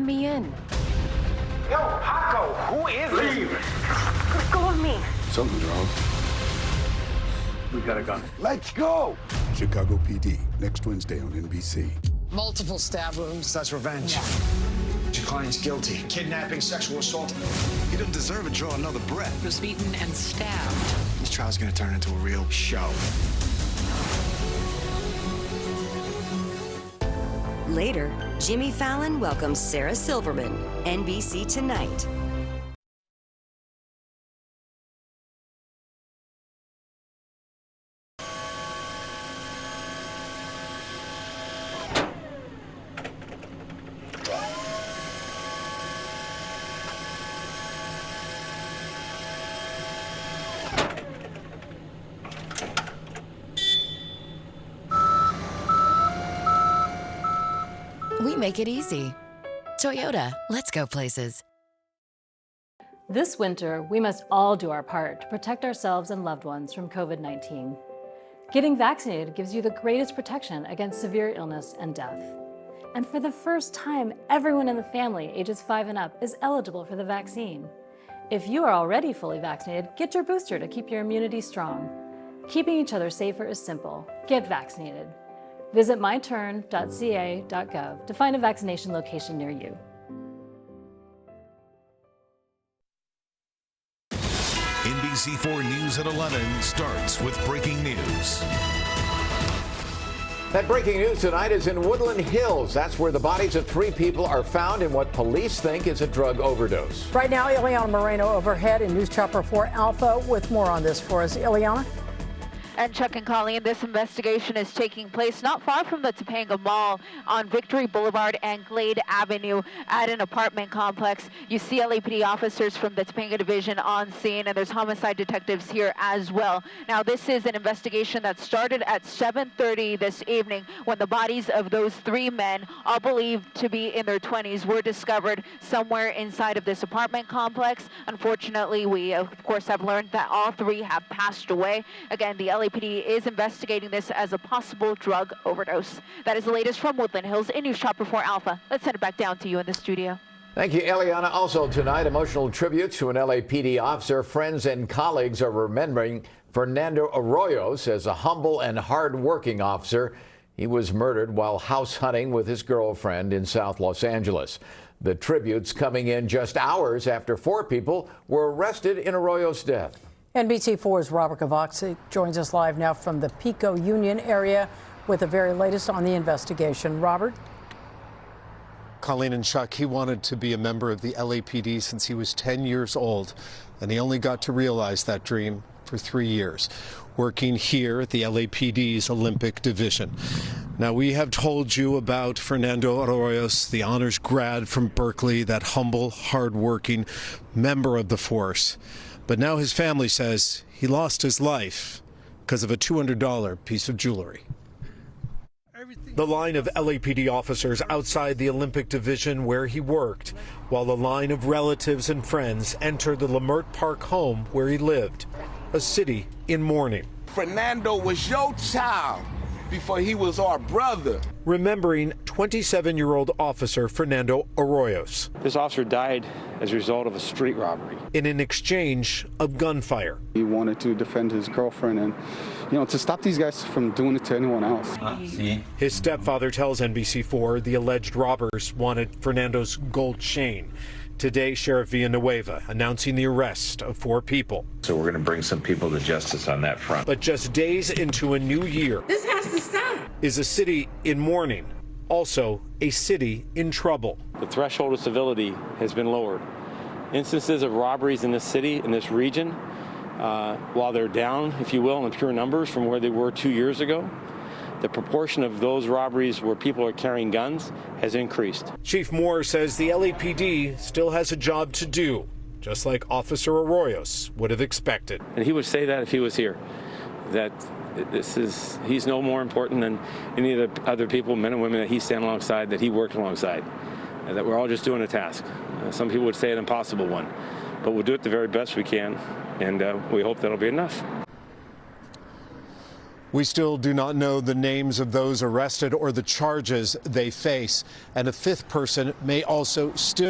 turn me in. Yo, Paco, who is it? Let go of me. Something's wrong. We got a gun. Let's go! Chicago PD, next Wednesday on NBC. Multiple stab wounds. That's revenge. Your client's guilty. Kidnapping, sexual assault. He doesn't deserve to draw another breath. Was beaten and stabbed. This trial's gonna turn into a real show. Later, Jimmy Fallon welcomes Sarah Silverman, NBC Tonight. We make it easy. Toyota, let's go places. This winter, we must all do our part to protect ourselves and loved ones from COVID-19. Getting vaccinated gives you the greatest protection against severe illness and death. And for the first time, everyone in the family ages 5 and up is eligible for the vaccine. If you are already fully vaccinated, get your booster to keep your immunity strong. Keeping each other safer is simple. Get vaccinated. Visit myturn.ca.gov to find a vaccination location near you. NBC4 News at 11 starts with breaking news. That breaking news tonight is in Woodland Hills. That's where the bodies of 3 people are found in what police think is a drug overdose. Right now, Ileana Moreno overhead in News Chopper 4 Alpha with more on this for us. Ileana? And Chuck and Colleen, this investigation is taking place not far from the Topanga Mall on Victory Boulevard and Glade Avenue at an apartment complex. You see LAPD officers from the Topanga Division on scene, and there's homicide detectives here as well. Now, this is an investigation that started at 7:30 this evening when the bodies of those 3 men, all believed to be in their 20s, were discovered somewhere inside of this apartment complex. Unfortunately, we, of course, have learned that all 3 have passed away. Again, the LAPD is investigating this as a possible drug overdose. That is the latest from Woodland Hills in News Chopper 4 Alpha. Let's send it back down to you in the studio. Thank you, Eliana. Also tonight, emotional tribute to an LAPD officer. Friends and colleagues are remembering Fernando Arroyos as a humble and hard-working officer. He was murdered while house hunting with his girlfriend in South Los Angeles. The tributes coming in just hours after 4 people were arrested in Arroyo's death. NBC4's Robert Cavazzi joins us live now from the Pico Union area with the very latest on the investigation. Robert? Colleen and Chuck, he wanted to be a member of the LAPD since he was 10 years old, and he only got to realize that dream for 3 years, working here at the LAPD's Olympic Division. Now, we have told you about Fernando Arroyos, the honors grad from Berkeley, that humble, hardworking member of the force. But now his family says he lost his life because of a $200 piece of jewelry. The line of LAPD officers outside the Olympic Division where he worked, while the line of relatives and friends entered the Lamert Park home where he lived, a city in mourning. Fernando was your child before he was our brother. Remembering 27-year-old officer Fernando Arroyos. This officer died as a result of a street robbery. In an exchange of gunfire. He wanted to defend his girlfriend and, to stop these guys from doing it to anyone else. His stepfather tells NBC4 the alleged robbers wanted Fernando's gold chain. Today, Sheriff Villanueva announcing the arrest of 4 people. So we're going to bring some people to justice on that front. But just days into a new year, this has to stop. Is a city in mourning, also a city in trouble. The threshold of civility has been lowered. Instances of robberies in this city, in this region, while they're down, if you will, in pure numbers from where they were 2 years ago, the proportion of those robberies where people are carrying guns has increased. Chief Moore says the LAPD still has a job to do, just like Officer Arroyos would have expected. And he would say that if he was here, that he's no more important than any of the other people, men and women that he stand alongside, that he worked alongside, and that we're all just doing a task. Some people would say an impossible one, but we'll do it the very best we can, and we hope that'll be enough. We still do not know the names of those arrested or the charges they face, and a fifth person may also still